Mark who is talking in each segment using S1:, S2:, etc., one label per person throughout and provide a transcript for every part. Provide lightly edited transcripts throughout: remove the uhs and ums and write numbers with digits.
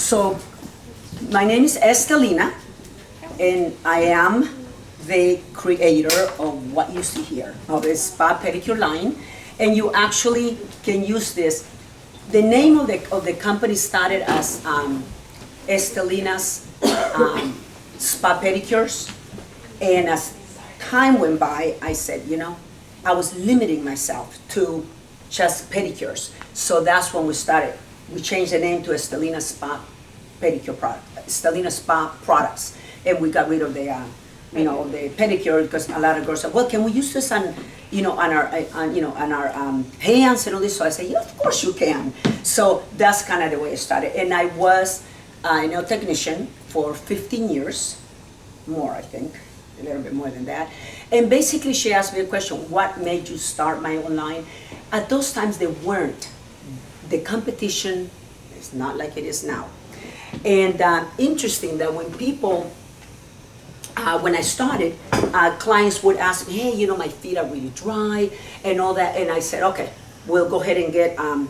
S1: So my name is Estelina, and I am the creator of what you see here, of the spa pedicure line. And you actually can use this. The name of the company started as Estelina's spa pedicures. And as time went by, I said, you know, I was limiting myself to just pedicures. So that's when we started. We changed the name to Estelina Spa Pedicure Product, Estelina Spa Products. And we got rid of the, the pedicure, because a lot of girls said, well, can we use this on our hands and all this? So I said, yeah, of course you can. So that's kind of the way it started. And I was a nail technician for 15 years, more I think, a little bit more than that. And basically she asked me a question, what made you start my own line? At those times there weren't. The competition is not like it is now. And interesting that when people, when I started, clients would ask me, hey, my feet are really dry and all that. And I said, okay, we'll go ahead and get, and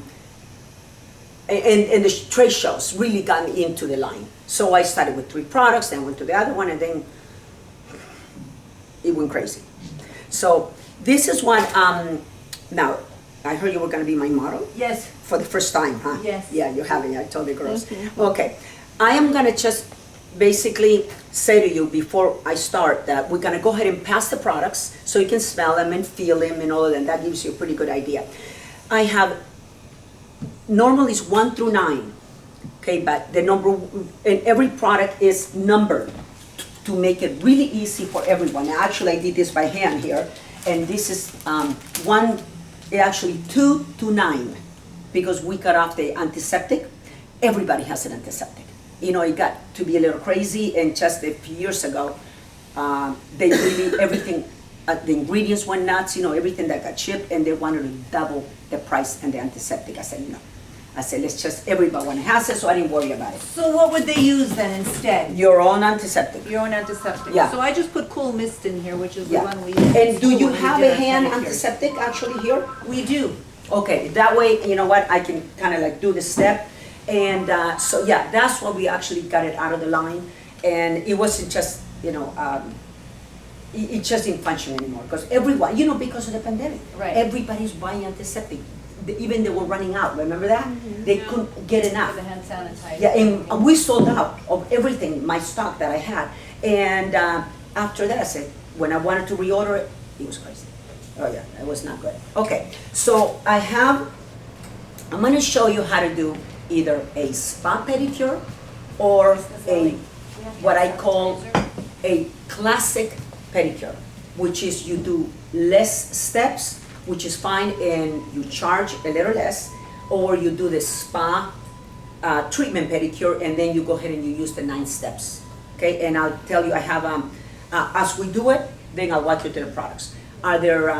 S1: the trade shows really got me into the line. So I started with 3 products, then went to the other one, and then it went crazy. So this is what, now, I heard you were going to be my model?
S2: Yes.
S1: For the first time, huh?
S2: Yes.
S1: Yeah, you haven't, I told the girls. Okay, I am going to just basically say to you before I start that we're going to go ahead and pass the products so you can smell them and feel them and all of that. That gives you a pretty good idea. I have, normally it's 1 through 9, okay, but the number, and every product is numbered to make it really easy for everyone. Actually, I did this by hand here, and this is actually 2 to 9, because we cut off the antiseptic. Everybody has an antiseptic. It got to be a little crazy, and just a few years ago, they really, everything, the ingredients went nuts, everything that got shipped, and they wanted to double the price and the antiseptic. I said, no. I said, let's just, everyone has it, so I didn't worry about it.
S2: So what would they use then instead?
S1: Your own antiseptic.
S2: Your own antiseptic.
S1: Yeah.
S2: So I just put Cool Mist in here, which is the
S1: Yeah.
S2: one we use.
S1: And do you
S2: when we
S1: have
S2: did
S1: a
S2: our
S1: hand
S2: pedicures.
S1: antiseptic actually here?
S2: We do.
S1: Okay, that way, you know what, I can kind of like do the step. And so yeah, that's why we actually got it out of the line. And it wasn't just, it just didn't function anymore. Because everyone, because of the pandemic,
S2: Right.
S1: everybody's buying antiseptic. Even they were running out, remember that? They couldn't get enough.
S2: For the hand sanitizer.
S1: Yeah, and we sold out of everything, my stock that I had. And after that, I said, when I wanted to reorder it, it was crazy. Oh yeah, it was not good. Okay, so I'm gonna show you how to do either a spa pedicure or what I call a classic pedicure, which is you do less steps, which is fine, and you charge a little less, or you do the spa treatment pedicure, and then you go ahead and you use the 9 steps. Okay, and I'll tell you, I have, as we do it, then I'll walk you through the products. Are there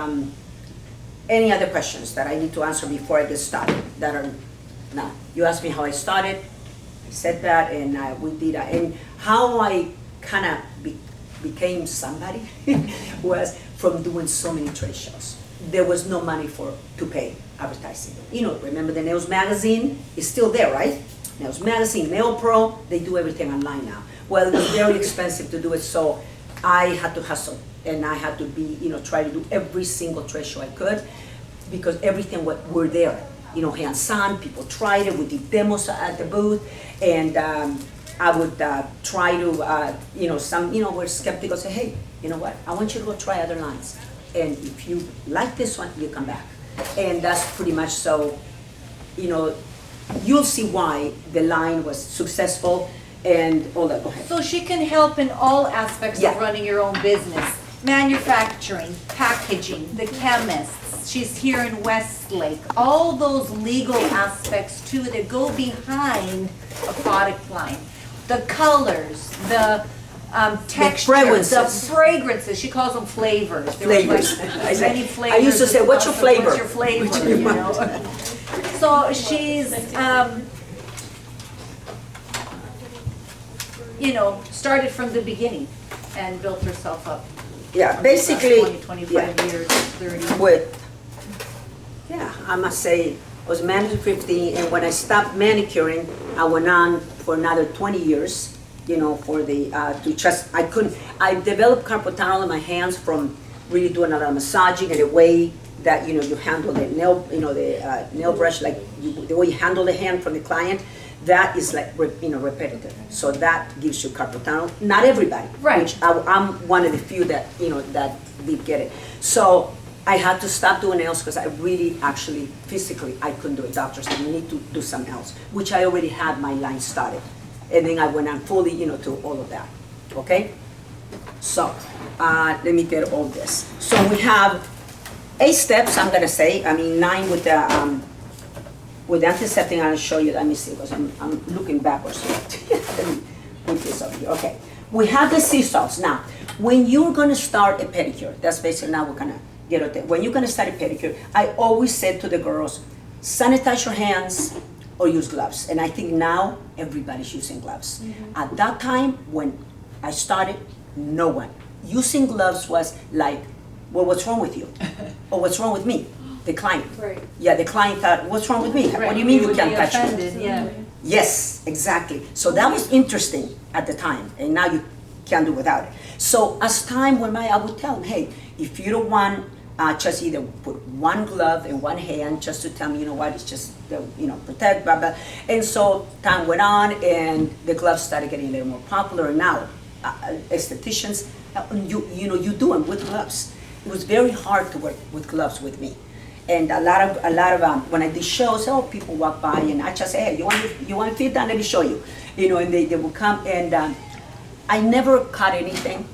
S1: any other questions that I need to answer before I get started that are not? You asked me how I started, I said that, and we did that. And how I kind of became somebody was from doing so many trade shows. There was no money to pay advertising. Remember the Nails Magazine is still there, right? Nails Magazine, Nail Pro, they do everything online now. Well, it was very expensive to do it, so I had to hustle. And I had to be, try to do every single trade show I could, because everything were there. Hands-on, people tried it, we did demos at the booth, and I would try to, some, were skeptical, say, hey, you know what, I want you to go try other lines. And if you like this one, you come back. And that's pretty much so, you'll see why the line was successful and all that. Go ahead.
S2: So she can help in all aspects
S1: Yeah.
S2: of running your own business. Manufacturing, packaging, the chemists. She's here in Westlake. All those legal aspects too that go behind a product line. The colors, the textures, the fragrances. She calls them flavors. There were like many flavors.
S1: I used to say, what's your flavor?
S2: What's your flavor? So she's, started from the beginning and built herself up.
S1: Yeah, basically,
S2: 20, 25 years, 30.
S1: I must say, I was managing 15, and when I stopped manicuring, I went on for another 20 years, you know, for the, I developed carpal tunnel in my hands from really doing a lot of massaging and the way that, you know, you handle the nail, you know, the nail brush, like the way you handle the hand from the client, that is like, you know, repetitive. So that gives you carpal tunnel. Not everybody.
S2: Right.
S1: Which I'm one of the few that, you know, that did get it. So I had to stop doing nails because I really, actually, physically, I couldn't do it. Doctor said, you need to do something else, which I already had my line started. And then I went on fully, you know, to all of that, okay? So, let me get all this. So we have 8 steps, I'm gonna say, 9 with the antiseptic. I'll show you, let me see, because I'm looking backwards. Let me put this up here, okay. We have the sea salts. Now, when you're gonna start a pedicure, that's basically now we're gonna get it there. When you're gonna start a pedicure, I always said to the girls, sanitize your hands or use gloves. And I think now everybody's using gloves. Mm-hmm. At that time, when I started, no one. Using gloves was like, well, what's wrong with you? Or what's wrong with me? The client. Right. Yeah, the client thought, what's wrong with me? Right. What do you mean you can't touch me?
S2: Yeah.
S1: Yes, exactly. So that was interesting at the time, and now you can't do without it. So as time went by, I would tell them, hey, if you don't want, just either put one glove in one hand, just to tell me, you know what, it's just, you know, protect, blah, blah. And so time went on, and the gloves started getting a little more popular. And now, estheticians, you know, you do them with gloves. It was very hard to work with gloves with me. And a lot of when I did shows, people walk by and I just say, hey, you want to fit down? Let me show you. You know, and they would come, and I never caught anything,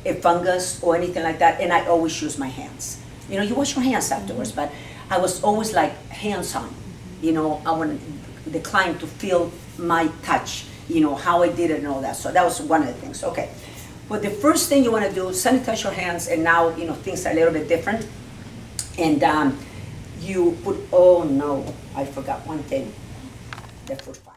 S1: a fungus or anything like that, and I always use my hands. You know, you wash your hands afterwards, but I was always like hands-on. You know, I wanted the client to feel my touch, you know, how I did it and all that. So that was one of the things. Okay. But the first thing you want to do is sanitize your hands, and now, you know, things are a little bit different. And you put, oh no, I forgot one thing, the foot file.